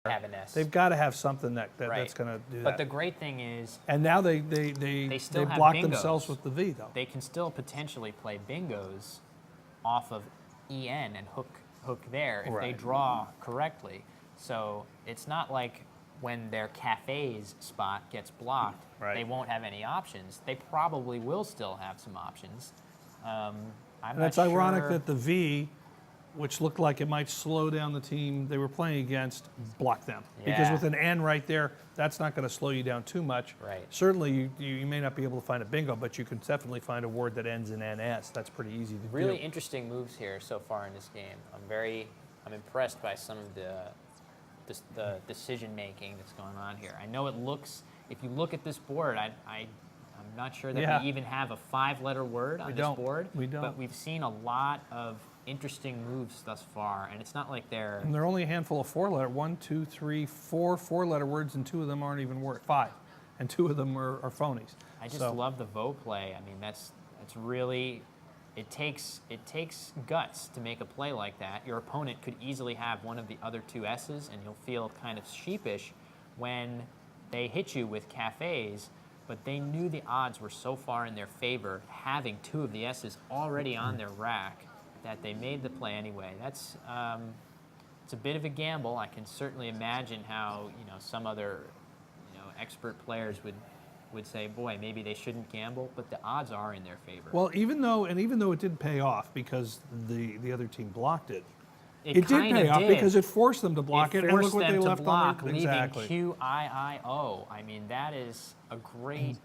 have an S. They've got to have something that's Right. going to do that. But the great thing is, and now they still have block bingos. themselves with the V, though. They can still potentially play bingos off of EN and hook there if they draw correctly. So it's not like when their cafes spot gets blocked, they won't have any options. They probably will still have some options. And it's ironic that the V, which looked like it might slow down the team they were playing against, blocked them. Because with an N right there, that's not going to slow you down too much. Right. Certainly, you may not be able to find a bingo, but you can definitely find a word that ends in NS. That's pretty easy to do. Really interesting moves here so far in this game. I'm impressed by some of the decision making that's going on here. I know it looks, if you look at this board, I'm not sure that we even have a 5-letter word on this board. We don't. But we've seen a lot of interesting moves thus far, and it's not like they're... And there are only a handful of 4-letter, 1, 2, 3, 4 4-letter words, and 2 of them aren't even words. 5, and 2 of them are phonies. I just love the Vo play. I mean, that's really... It takes guts to make a play like that. Your opponent could easily have one of the other 2 S's, and you'll feel kind of sheepish when they hit you with cafes, but they knew the odds were so far in their favor, having 2 of the S's already on their rack, that they made the play anyway. That's it's a bit of a gamble. I can certainly imagine how some other expert players would say, boy, maybe they shouldn't gamble, but the odds are in their favor. Well, even though it did pay off because the other team blocked it, it did pay off because it forced them to block it, and look what they left on their... Leaving QIIO. I mean, that is a great...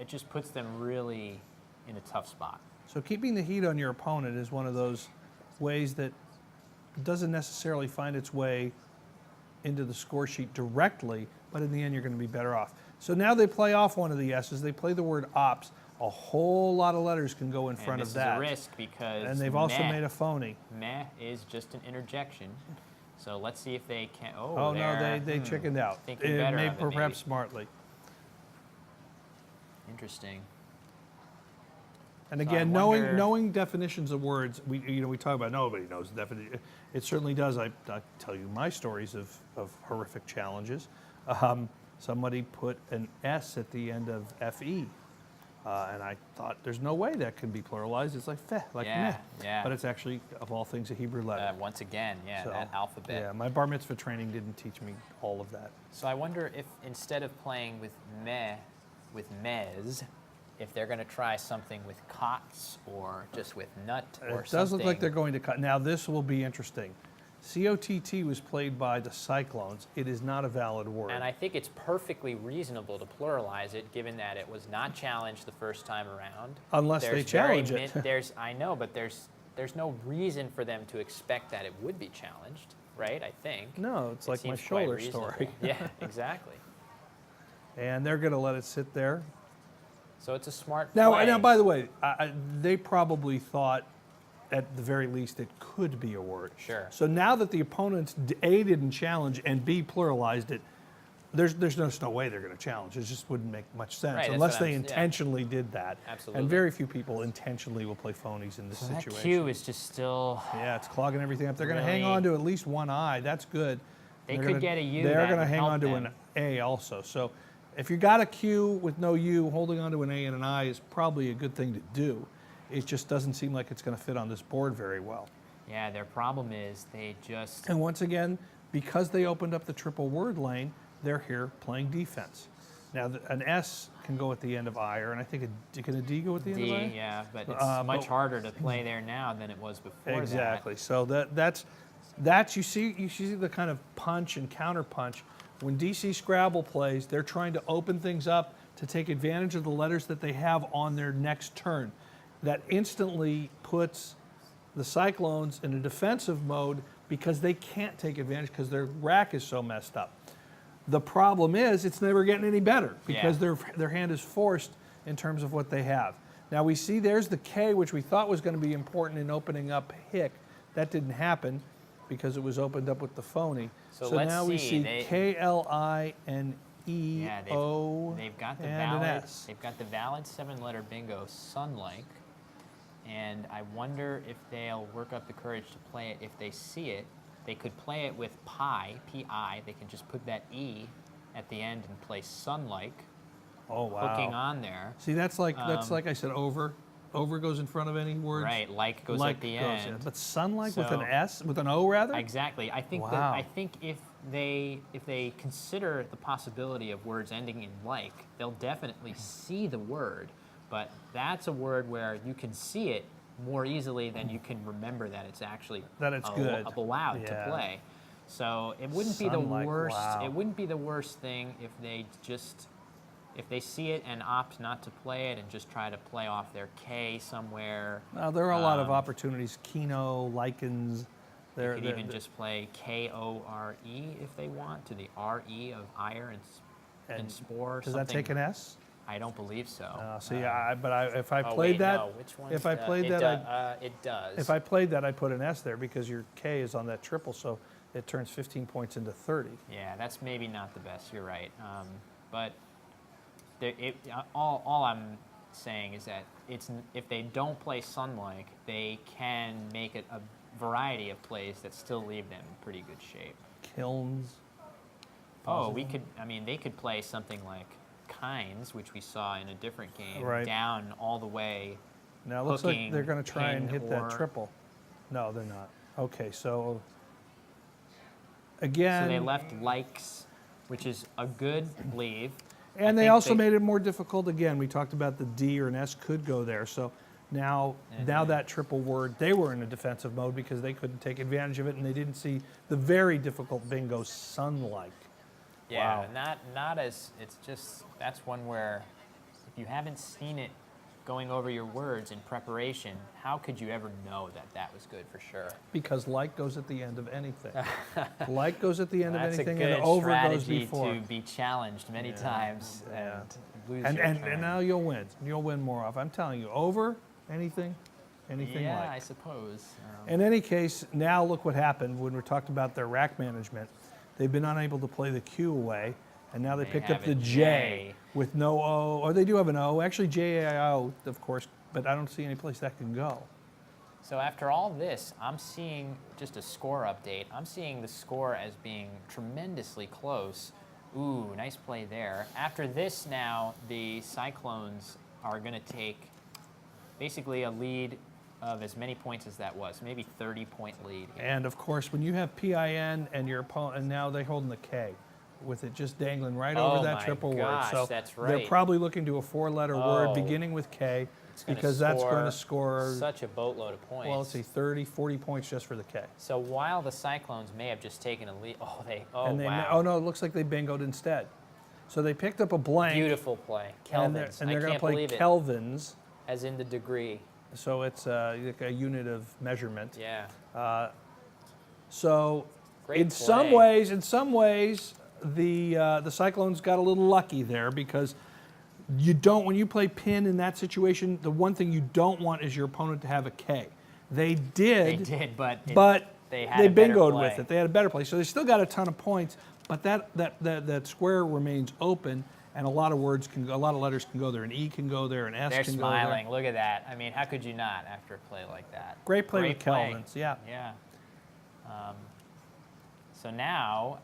It just puts them really in a tough spot. So keeping the heat on your opponent is one of those ways that doesn't necessarily find its way into the score sheet directly, but in the end you're going to be better off. So now they play off one of the S's. They play the word ops. A whole lot of letters can go in front of that. And this is a risk because and they've also made a phony. Meh is just an interjection. So let's see if they can... Oh no, they chickened out. Thinking better of it, perhaps smartly. Interesting. And again, knowing definitions of words, we talk about nobody knows the definition. It certainly does. I tell you my stories of horrific challenges. Somebody put an S at the end of FE, and I thought there's no way that can be pluralized. It's like feh, like meh. Yeah. But it's actually, of all things, a Hebrew letter. Once again, So, that alphabet. Yeah, my bar mitzvah training didn't teach me all of that. So I wonder if instead of playing with meh, with mez, if they're going to try something with cots or just with nut or something. It does look like they're going to cut. Now this will be interesting. COTT was played by the Cyclones. It is not a valid word. And I think it's perfectly reasonable to pluralize it, given that it was not challenged the first time around. Unless they challenge it. I know, but there's no reason for them to expect that it would be challenged, right? I think. No, it's like my shoulder story. Yeah, exactly. And they're going to let it sit there. So it's a smart play. Now, by the way, they probably thought, at the very least, it could be a word. Sure. So now that the opponents, A, didn't challenge, and B, pluralized it, there's no way they're going to challenge. It just wouldn't make much sense, right, unless they intentionally did that. Absolutely. And very few people intentionally will play phonies in this situation. That Q is just still... Yeah, it's clogging everything up. They're going to hang on to at least one I. That's good. They could get a U. They're going to hang on to an A also. So if you got a Q with no U, holding on to an A and an I is probably a good thing to do. It just doesn't seem like it's going to fit on this board very well. Yeah, their problem is they just... And once again, because they opened up the triple word lane, they're here playing defense. Now, an S can go at the end of I, and I think can a D go at the end of I? D, yeah, but it's much harder to play there now than it was before. Exactly. That. So that's you see the kind of punch and counter punch. When DC Scrabble plays, they're trying to open things up to take advantage of the letters that they have on their next turn. That instantly puts the Cyclones in a defensive mode because they can't take advantage because their rack is so messed up. The problem is it's never getting any better because their hand is forced in terms of what they have. Now we see there's the K, which we thought was going to be important in opening up Hick. That didn't happen because it was opened up with the phony. So now we see KLI and EO they've got the and valid, an S. They've got the valid 7-letter bingo, Sun-like. And I wonder if they'll work up the courage to play it if they see it. they could play it with pi, P-I. They can just put that E at the end and play sun-like, Oh, wow. hooking on there. See, that's like I said, over. Over goes in front of any words. Right, like goes Like at the goes end. in. But sunlight with an So- S, with an O rather? Exactly. I think Wow. I think if they consider the possibility of words ending in like, they'll definitely see the word. But that's a word where you can see it more easily than you can remember that it's actually That it's good. allowed Yeah. to play. So it wouldn't be the Sunlight, worst. wow. It wouldn't be the worst thing if they see it and opt not to play it and just try to play off their K somewhere. Now, there are a lot of opportunities. Kino, lichens. They could even just play K-O-R-E if they want, to the R-E of ire and spore. Does that take an S? I don't believe so. If I Oh, played wait, that, no. Which one if I does- played it that, it does. if I played that, I'd put an S there because your K is on that triple, so it turns 15 points into 30. Yeah, that's maybe not the best. You're right. But all I'm saying is that if they don't play Sun-like, they can make it a variety of plays that still leave them in pretty good shape. Kilns. Oh, they could play something like Kinds, which we saw in a different game, Right. down all the way. Now, it looks like hooking, they're going to try and pin, hit that or- triple. No, they're not. Okay, so again. So they left likes, which is a good leave. And I they think also made it more difficult. Again, we talked about the D or an S could go there. So now that triple word, they were in a defensive mode because they couldn't take advantage of it, and they didn't see the very difficult bingo sun-like. Yeah, Wow. not as, it's just, that's one where if you haven't seen it going over your words in preparation, how could you ever know that that was good for sure? Because like goes at the end of anything. Like goes at the end of That's anything, a good and over goes strategy before. to be challenged many times Yeah. and lose And, your and, turn. and now you'll win. You'll win more off. I'm telling you, over anything yeah, I like. suppose. In any case, now look what happened when we talked about their rack management. They've been unable to play the Q away, and now they picked up have the a J J. with no O. Or they do have an O. Actually, J-A-I-O, of course, but I don't see any place that can go. So after all this, I'm seeing just a score update. I'm seeing the score as being tremendously close. Ooh, nice play there. After this now, the Cyclones are going to take basically a lead of as many points as that was, maybe 30-point lead here. And of course, when you have PIN and your opponent, and now they're holding the K, with it just dangling right over that my triple gosh, word. So that's they're right. probably looking to a four-letter word Oh. beginning with K, It's gonna because that's going to score, such a boatload of points. well, let's see, 30, 40 points just for the K. So while the Cyclones may have just taken a lead, And they, wow. oh no, it looks like they bingoed instead. So they picked up a blank. Beautiful play. And they're, Kelvins. and they're I going to can't play believe it. Kelvins. As in the degree. So it's like a unit of measurement. Yeah. So Great in some play. ways, the Cyclones got a little lucky there because you don't, when you play pin in that situation, the one thing you don't want is your opponent to have a K. They did, but they had a better bingoed play. with it. They had a better play. So they still got a ton of points, but that square remains open, and a lot of letters can go there. An E can go there, an S They're can smiling. go there. Look at that. I mean, how could you not after a play like that? Great play with Kelvins, yeah. Yeah. So now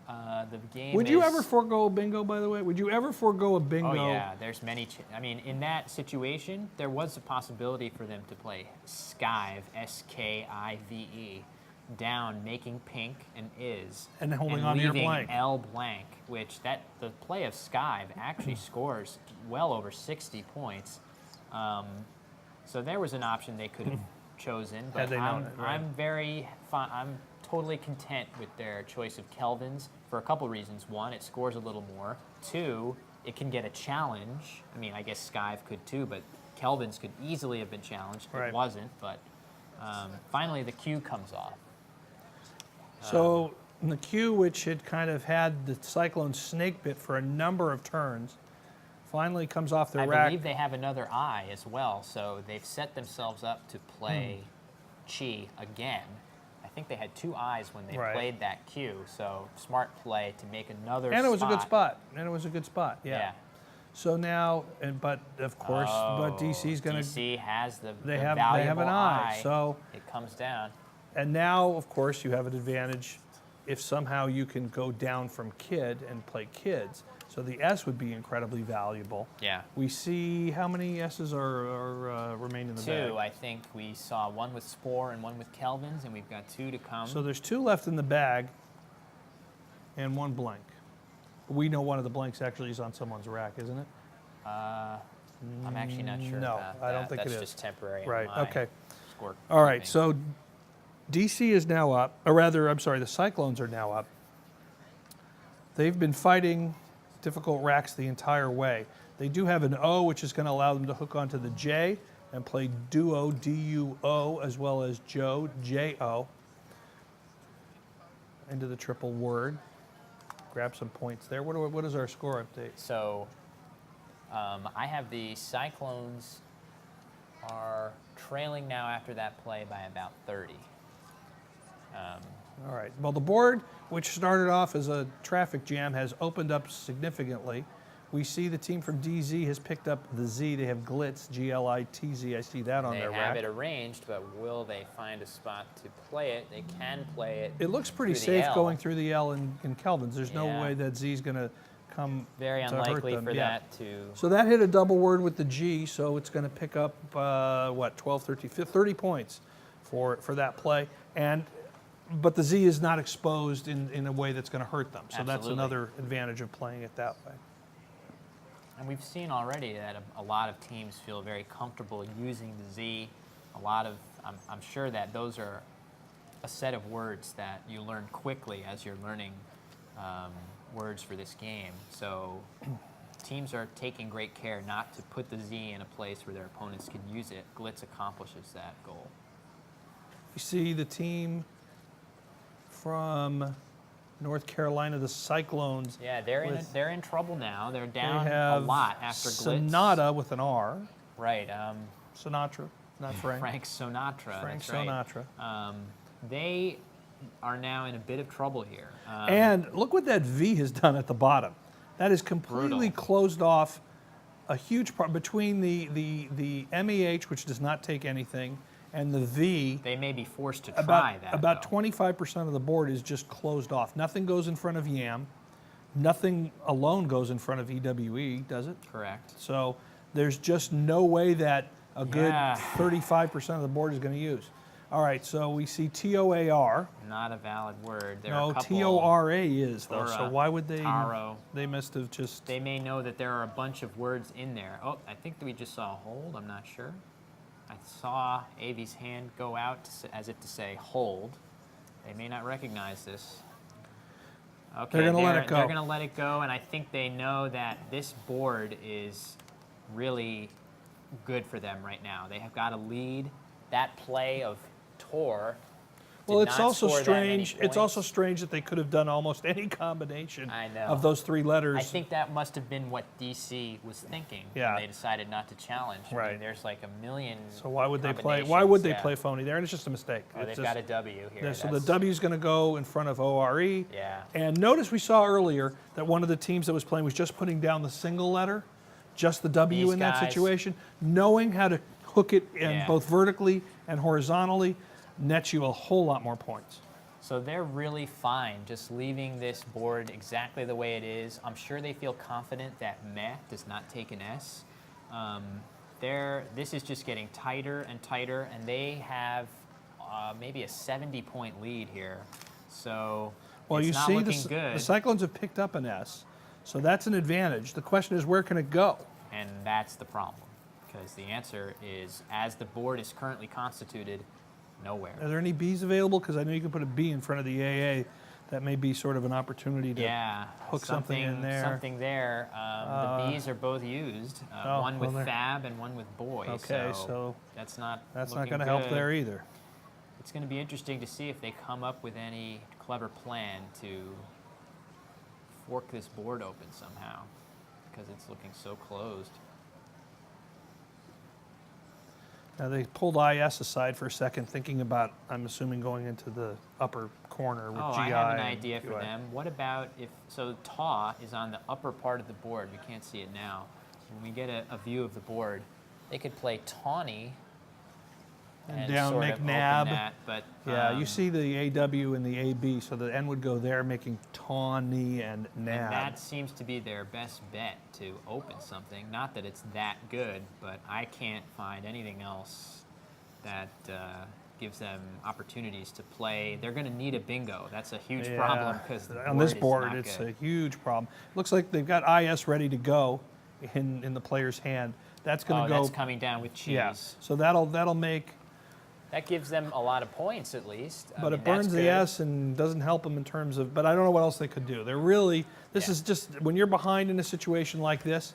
the game Would you is- ever forego a bingo, by the way? Would you ever forego a bingo? Oh, yeah. There's many. I mean, in that situation, there was a possibility for them to play Skive, S-K-I-V-E, down, making pink and is. And holding on to your leaving blank. L blank, which the play of Skive actually scores well over 60 points. So there was an option they could have chosen, but Had they known it, right. I'm very I'm totally content with their choice of Kelvins for a couple reasons. One, it scores a little more. Two, it can get a challenge. I mean, I guess Skive could too, but Kelvins could easily have been challenged. Right. It wasn't, but finally the Q comes off. So in the Q, which had kind of had the Cyclone snake bit for a number of turns, finally comes off the I rack. believe they have another I as well, so they've set themselves up to play Chi again. I think they had two I's when they Right. played that Q, so smart play to make another And it was a good spot. spot. Yeah. Yeah. So now, but of course, but DC's going to, DC has the they the have an valuable I. So, it comes down. and now, of course, you have an advantage if somehow you can go down from kid and play kids. So the S would be incredibly valuable. Yeah. We see how many S's are remain in the bag? 2, I think we saw one with Spore and one with Kelvin's, and we've got 2 to come. So there's 2 left in the bag and 1 blank. We know one of the blanks actually is on someone's rack, isn't it? I'm actually not sure No, about I don't that. think it That's is. just temporary. on Right, my okay. Score All right, keeping. so DC is now up, or rather, I'm sorry, the Cyclones are now up. They've been fighting difficult racks the entire way. They do have an O, which is going to allow them to hook onto the J and play Duo, D-U-O, as well as Joe, J-O, into the triple word. Grab some points there. What is our score update? So I have the Cyclones are trailing now after that play by about 30. All right. Well, the board, which started off as a traffic jam, has opened up significantly. We see the team from DZ has picked up the Z. They have Glitz, G-L-I-T-Z. I see that on They their have rack. it arranged, but will they find a spot to play it? They can play it. It looks pretty through the safe L. going through the L in Kelvin's. There's no Yeah. way that Z's going to come Very to hurt unlikely them. for Yeah. that to. So that hit a double word with the G, so it's going to pick up, 12, 13, 30 points for that play. But the Z is not exposed in a way that's going to hurt them. So that's Absolutely. another advantage of playing it that way. And we've seen already that a lot of teams feel very comfortable using the Z. I'm sure that those are a set of words that you learn quickly as you're learning words for this game. So teams are taking great care not to put the Z in a place where their opponents can use it. Glitz accomplishes that goal. You see the team from North Carolina, the Cyclones. Yeah, they're in trouble now. They're down They a have lot after Glitz. Sonata with an R. Right. Sinatra, not Frank. Frank Sinatra. Frank that's right. Sinatra. They are now in a bit of trouble here. And look what that V has done at the bottom. That is completely Brutal. closed off a huge part between the MEH, which does not take anything, and the V. They may be forced to try that. About though. 25% of the board is just closed off. Nothing goes in front of YAM. Nothing alone goes in front of EWE, does it? Correct. So there's just no way that a good Yeah. 35% of the board is going to use. All right, so we see TOAR. Not a valid word. There are No, a couple, TORA is, though. or, So why would they? Taro. They must have just. They may know that there are a bunch of words in there. Oh, I think that we just saw hold. I'm not sure. I saw Avi's hand go out as if to say hold. They may not recognize this. Okay, They're gonna let it go. They're going to let it go, and I think they know that this board is really good for them right now. They have got a lead. That play of Tor. Well, did it's not also score that many strange. It's also points. strange that they could have done almost any combination I know. of those 3 letters. I think that must have been what DC was thinking Yeah. when they decided not to challenge. I mean, Right. there's like a million. So why would they play? Why would they combinations, play phony there? And it's just a mistake. Oh, It's they've just- got a W here. Yeah, so the That's- W is going to go in front of ORE. Yeah. And notice we saw earlier that one of the teams that was playing was just putting down the single letter, just the W These in that guys- situation. Knowing how to hook it in Yeah. both vertically and horizontally nets you a whole lot more points. So they're really fine just leaving this board exactly the way it is. I'm sure they feel confident that Meh does not take an S. This is just getting tighter and tighter, and they have maybe a 70-point lead here. So Well, it's you not see, looking the good. Cyclones have picked up an S, so that's an advantage. The question is, where can it go? And that's the problem, because the answer is, as the board is currently constituted, nowhere. Are there any Bs available? Because I know you can put a B in front of the AA. That may be sort of an opportunity to Yeah, hook something in there. Something there. The Bs are both used. oh, One well, with they're- Fab and one with Boy. Okay, so that's not. That's not looking going to help good. there either. It's going to be interesting to see if they come up with any clever plan to fork this board open somehow, because it's looking so closed. Now they pulled IS aside for a second, thinking about, I'm assuming, going into the upper corner with GI. I have an and idea for QI. them. What about if, so Taw is on the upper part of the board. We can't see it now. When we get a view of the board, they could play Tawny And down, sort make of nab. open that. But Yeah, you see the AW and the AB, so the N would go there, making tawny and nab. And that seems to be their best bet to open something. Not that it's that good, but I can't find anything else that gives them opportunities to play. They're going to need a bingo. That's a huge problem because on this board it's a huge problem. Looks like they've got IS ready to go in the player's hand. That's going to go. That's coming down with cheese. Yeah, so that'll make. That gives them a lot of points at least. But it burns the S and doesn't help them in terms of. But I don't know what else they could do. They're really. This is just when you're behind in a situation like this,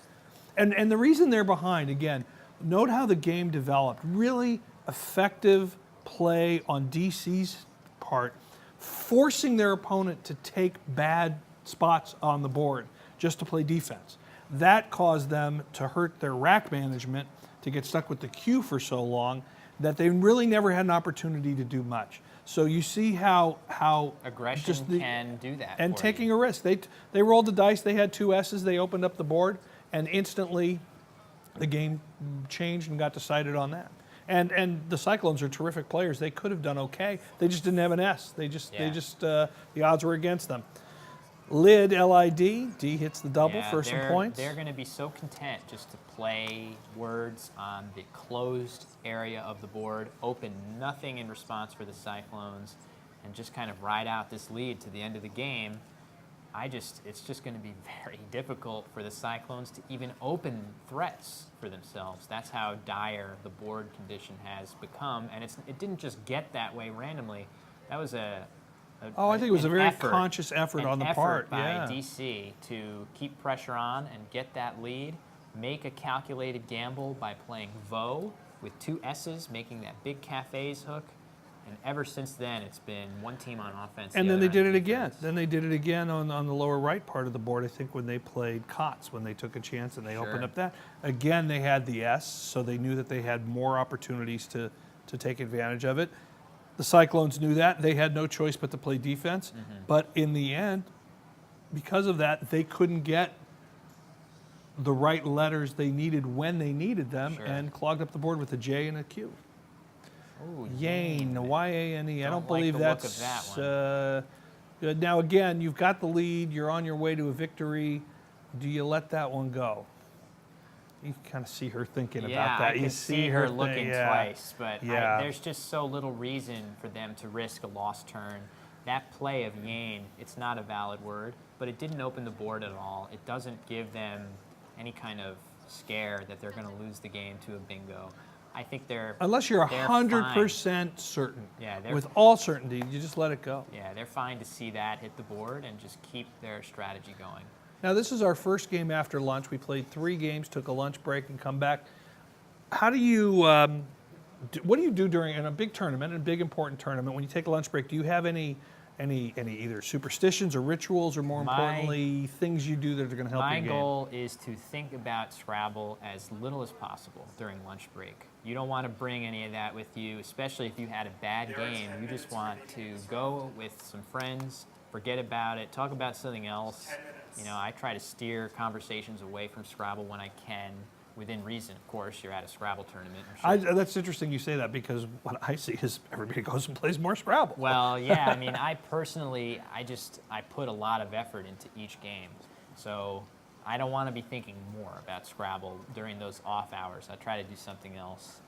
and the reason they're behind again. Note how the game developed. Really effective play on DC's part, forcing their opponent to take bad spots on the board just to play defense. That caused them to hurt their rack management, to get stuck with the Q for so long that they really never had an opportunity to do much. So you see how aggression can do that. And taking a risk. They rolled the dice, they had 2 S's, they opened up the board, and instantly the game changed and got decided on that. And the Cyclones are terrific players. They could have done okay. They just didn't have an S. The odds were against them. Lid, L-I-D, D hits the double for some points. They're going to be so content just to play words on the closed area of the board, open nothing in response for the Cyclones, and just kind of ride out this lead to the end of the game. It's just going to be very difficult for the Cyclones to even open threats for themselves. That's how dire the board condition has become, and it didn't just get that way randomly. That was I think it was a very conscious effort on the part by DC to keep pressure on and get that lead, make a calculated gamble by playing Vo with 2 S's, making that big cafes hook. And ever since then, it's been one team on offense. And then they did it again. Then they did it again on the lower right part of the board, I think, when they played Cots, when they took a chance and they opened up that. Again, they had the S, so they knew that they had more opportunities to take advantage of it. The Cyclones knew that. They had no choice but to play defense. Mm-hmm. But in the end, because of that, they couldn't get the right letters they needed when they needed them and clogged up the board with a J and a Q. Ooh, Yane, Y-A-N-E. I don't believe like that's that good. Now, again, you've got the lead. You're on your way to a victory. Do you let that one go? You can kind of see her thinking about that. I can see her looking twice, but there's just so little reason for them to risk a lost turn. That play of Yane, it's not a valid word, but it didn't open the board at all. It doesn't give them any kind of scare that they're going to lose the game to a bingo. I think unless you're 100% certain. Yeah, with all certainty, you just let it go. Yeah, they're fine to see that hit the board and just keep their strategy going. Now, this is our first game after lunch. We played 3 games, took a lunch break, and come back. How do you? What do you do during in a big tournament, a big important tournament? When you take a lunch break, do you have any either superstitions or rituals, or more importantly, things you do that are going to help your game? My goal is to think about Scrabble as little as possible during lunch break. You don't want to bring any of that with you, especially if you had a bad game. You just want to go with some friends, forget about it, talk about something else. You know, I try to steer conversations away from Scrabble when I can, within reason. Of course, you're at a Scrabble tournament. That's interesting you say that, because what I see is everybody goes and plays more Scrabble. Well, yeah, I mean, I personally, I put a lot of effort into each game. So I don't want to be thinking more about Scrabble during those off hours. I try to do something else.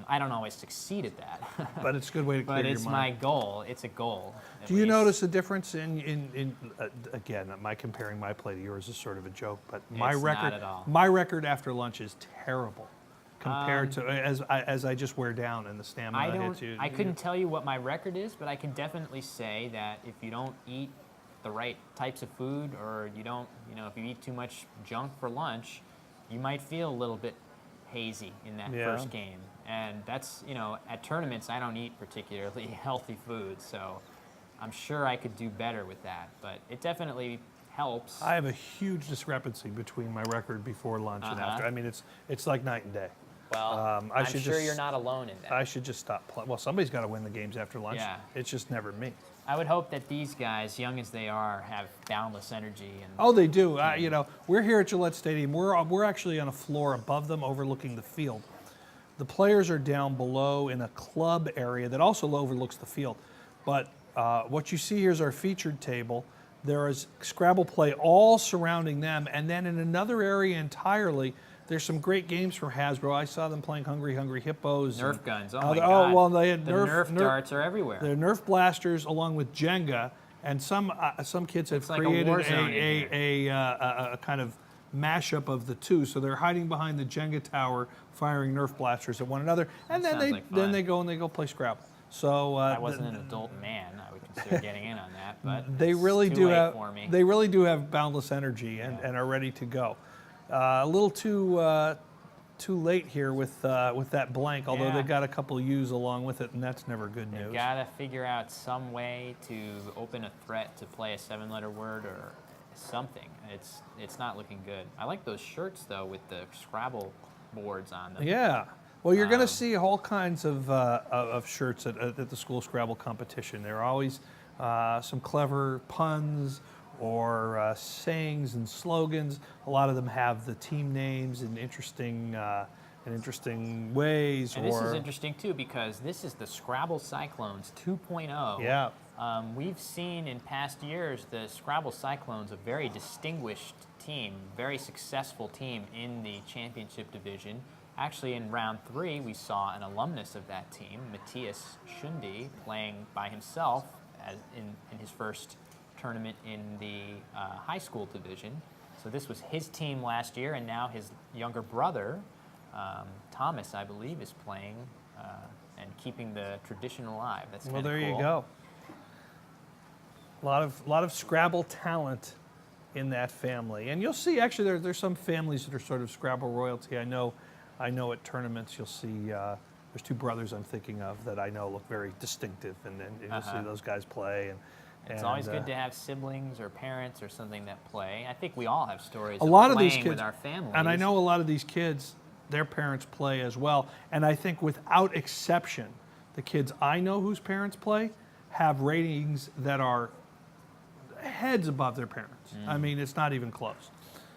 I don't always succeed at that. But it's a good way to clear your mind. But it's my goal. It's a goal. Do you notice a difference in again, comparing my play to yours is sort of a joke, but my record after lunch is terrible compared to as I just wear down and the stamina hits you. I couldn't tell you what my record is, but I can definitely say that if you don't eat the right types of food, or you don't, if you eat too much junk for lunch, you might feel a little bit hazy in that first game. And that's, at tournaments, I don't eat particularly healthy food, so I'm sure I could do better with that. But it definitely helps. I have a huge discrepancy between my record before lunch and after. I mean, it's like night and day. Well, I'm sure you're not alone in that. I should just stop playing. Well, somebody's got to win the games after lunch. Yeah. It's just never me. I would hope that these guys, young as they are, have boundless energy. They do. We're here at Gillette Stadium. We're actually on a floor above them overlooking the field. the players are down below in a club area that also overlooks the field. But what you see here is our featured table. There is Scrabble play all surrounding them, and then in another area entirely, there's some great games from Hasbro. I saw them playing Hungry Hungry Hippos. Nerf guns. Oh my God. Oh well, they had the Nerf darts are everywhere. They're Nerf blasters along with Jenga, and some kids have created a kind of mashup of the two. So they're hiding behind the Jenga tower, firing Nerf blasters at one another, and then they go play Scrabble. So I wasn't an adult man, I would consider getting in on that, but they really it's do too late have for me. they really do have boundless energy and are ready to go. A little too late here with that blank, although Yeah. they got a couple U's along with it, and that's never good news. They've got to figure out some way to open a threat to play a 7-letter word or something. It's not looking good. I like those shirts though with the Scrabble boards on them. Yeah. Well, you're going to see all kinds of shirts at the School Scrabble competition. There are always some clever puns or sayings and slogans. A lot of them have the team names in interesting ways. And this is interesting too because this is the Scrabble Cyclones 2.0. Yeah. We've seen in past years the Scrabble Cyclones, a very distinguished team, very successful team in the championship division. Actually, in round 3, we saw an alumnus of that team, Matthias Shundli, playing by himself in his first tournament in the high school division. So this was his team last year, and now his younger brother, Thomas, I believe, is playing and keeping the tradition alive. That's kind of cool. Well, there you go. A lot of Scrabble talent in that family, and you'll see actually there's some families that are sort of Scrabble royalty. I know at tournaments you'll see there's 2 brothers I'm thinking of that I know look very distinctive, and you'll see those guys play. And it's always good to have siblings or parents or something that play. I think we all have stories a lot of playing these kids, with our families. and I know a lot of these kids, their parents play as well. And I think without exception, the kids I know whose parents play have ratings that are heads above their parents. I mean, it's not even close.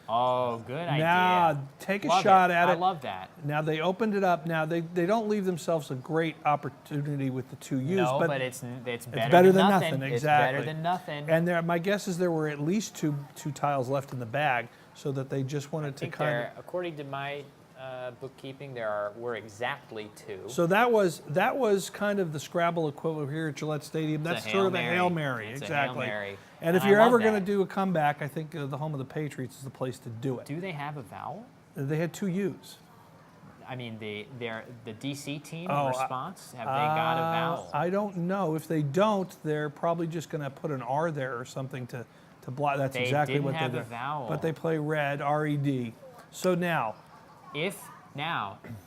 Oh, good idea. Now, take a Love shot at it. I love that. Now, they opened it up. Now, they don't leave themselves a great opportunity with the 2 U's. No, but it's better than nothing. Exactly. It's better than nothing. And my guess is there were at least two tiles left in the bag, so that they just wanted to kind of. According to my bookkeeping, were exactly 2. So that was kind of the Scrabble equivalent here at Gillette Stadium. That's sort of a Hail Mary, It's exactly. A Hail Mary. And if you're ever going to do a comeback, I think the home of the Patriots is the place to do it. Do they have a vowel? They had 2 U's. I mean, the DC team in response, have they got a vowel? I don't know. If they don't, they're probably just going to put an R there or something to block. That's exactly what they do. They didn't have a vowel. But they play red, R-E-D. So now.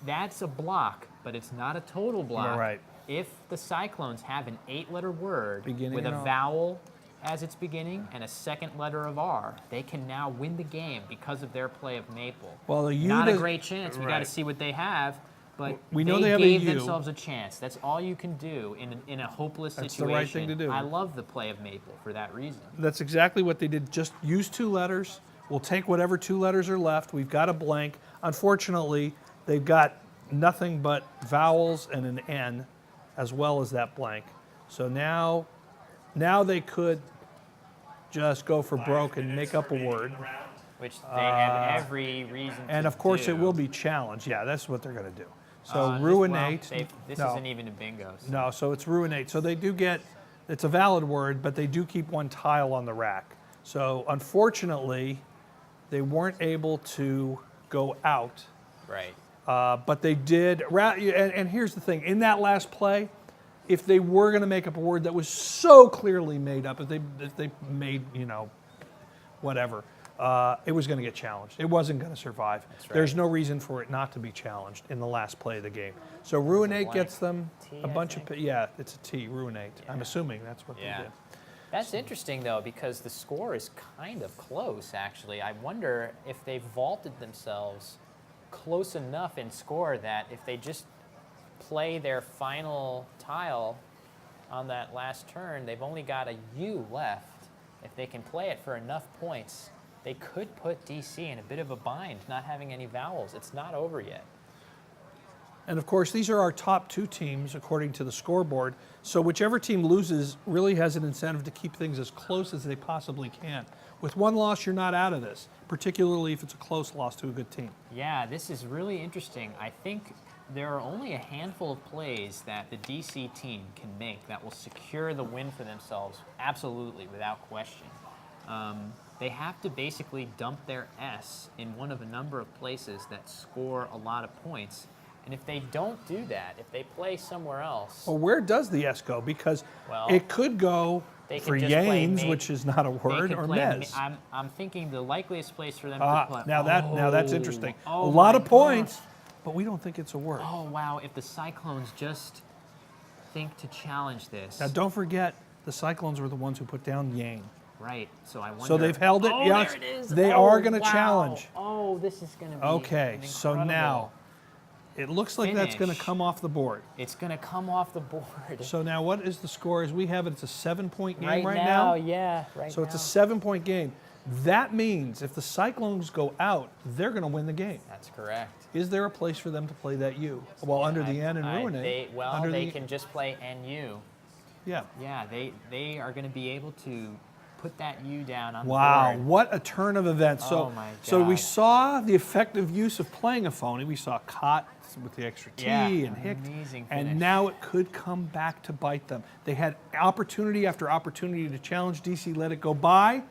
That's a block, but it's not a total block. Right. If the Cyclones have an 8-letter word Beginning with a and vowel as its beginning and a second letter of R, they can now win the game because of their play of Maple. Well, the U not a great chance. We got to Right. see what they have, but we know they have gave a U. themselves a chance. That's all you can do in a hopeless That's situation. the right thing to do. I love the play of Maple for that reason. That's exactly what they did. Just use 2 letters. We'll take whatever 2 letters are left. We've got a blank. Unfortunately, they've got nothing but vowels and an N, as well as that blank. So now they could just go for broke and make up a word. Which they have every reason to And of course, do. it will be challenged. Yeah, that's what they're going to do. So This ruinate. isn't even a bingo. So. No, so it's ruinate. So they do get, it's a valid word, but they do keep 1 tile on the rack. So unfortunately, they weren't able to go out. Right. But they did, and here's the thing, in that last play, if they were going to make up a word that was so clearly made up, if they made, whatever, it was going to get challenged. It wasn't going to survive. That's right. There's no reason for it not to be challenged in the last play of the game. So Ruinate gets them T, a bunch I of, yeah, it's a T, Ruinate. I'm assuming that's what they did. That's interesting, though, because the score is kind of close, actually. I wonder if they vaulted themselves close enough in score that if they just play their final tile on that last turn, they've only got a U left. If they can play it for enough points, they could put DC in a bit of a bind, not having any vowels. It's not over yet. And of course, these are our top 2 teams according to the scoreboard. So whichever team loses really has an incentive to keep things as close as they possibly can. With one loss, you're not out of this, particularly if it's a close loss to a good team. Yeah, this is really interesting. I think there are only a handful of plays that the DC team can make that will secure the win for themselves, absolutely, without question. They have to basically dump their S in one of a number of places that score a lot of points. And if they don't do that, if they play somewhere else... Well, where does the S go? Because well, it could go for Yanes, which is not a word, or Mez. I'm thinking the likeliest place for them to play... Now that's interesting. Oh, a lot of gosh. points, but we don't think it's a word. Oh, wow. If the Cyclones just think to challenge this... Now, don't forget, the Cyclones were the ones who put down Yane. Right, so I wonder... So they've held it, yes. There it is. They are going to challenge. Oh, this is going to be Okay, so now, it looks like that's going to come off the board. It's going to come off the board. So now what is the score? As we have it, it's a 7-point game right now. now? Yeah, So it's a 7-point game. That means if the Cyclones go out, they're going to win the game. That's correct. Is there a place for them to play that U? Well, under the N and ruin it. They can just play NU. Yeah. Yeah, they are going to be able to put that U down on the Wow, board. what a turn of events. Oh my So we God. saw the effective use of playing a phony. We saw Cott with the extra T and Hick. Amazing finish. And now it could come back to bite them. They had opportunity after opportunity to challenge DC, let it go by,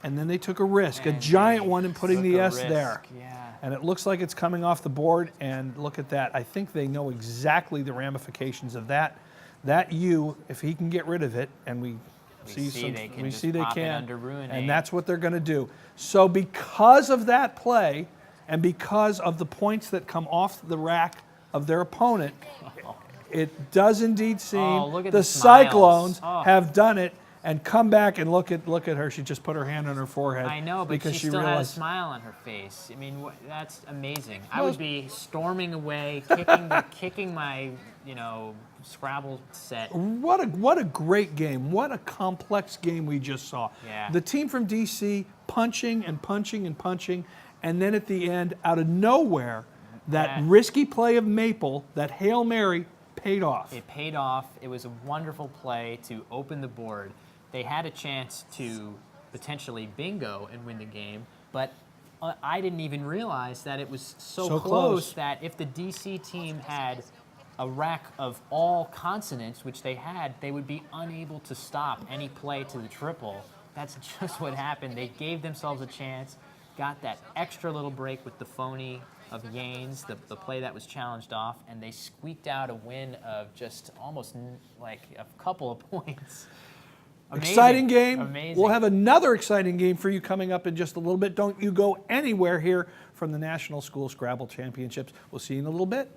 and then they took a risk, a giant one in putting the S there. Yeah. And it looks like it's coming off the board, and look at that. I think they know exactly the ramifications of that. That U, if he can get rid of it, and we see they can, and that's what they're going to do. So because of that play, and because of the points that come off the rack of their opponent, it does indeed seem the Cyclones have done it and come back and look at her. She just put her hand on her forehead. I know, but because she still had a smile on her face. I mean, that's amazing. I would be storming away, kicking my, Scrabble set. What a great game. What a complex game we just saw. Yeah. The team from DC punching and punching and punching, and then at the end, out of nowhere, that risky play of Maple, that Hail Mary, paid off. It paid off. It was a wonderful play to open the board. They had a chance to potentially bingo and win the game, but I didn't even realize that it was so close that if the DC team had a rack of all consonants, which they had, they would be unable to stop any play to the triple. That's just what happened. They gave themselves a chance, got that extra little break with the phony of Yanes, the play that was challenged off, and they squeaked out a win of just almost like a couple of points. Amazing. Exciting game. Amazing. We'll have another exciting game for you coming up in just a little bit. Don't you go anywhere here from the National School Scrabble Championships. We'll see you in a little bit.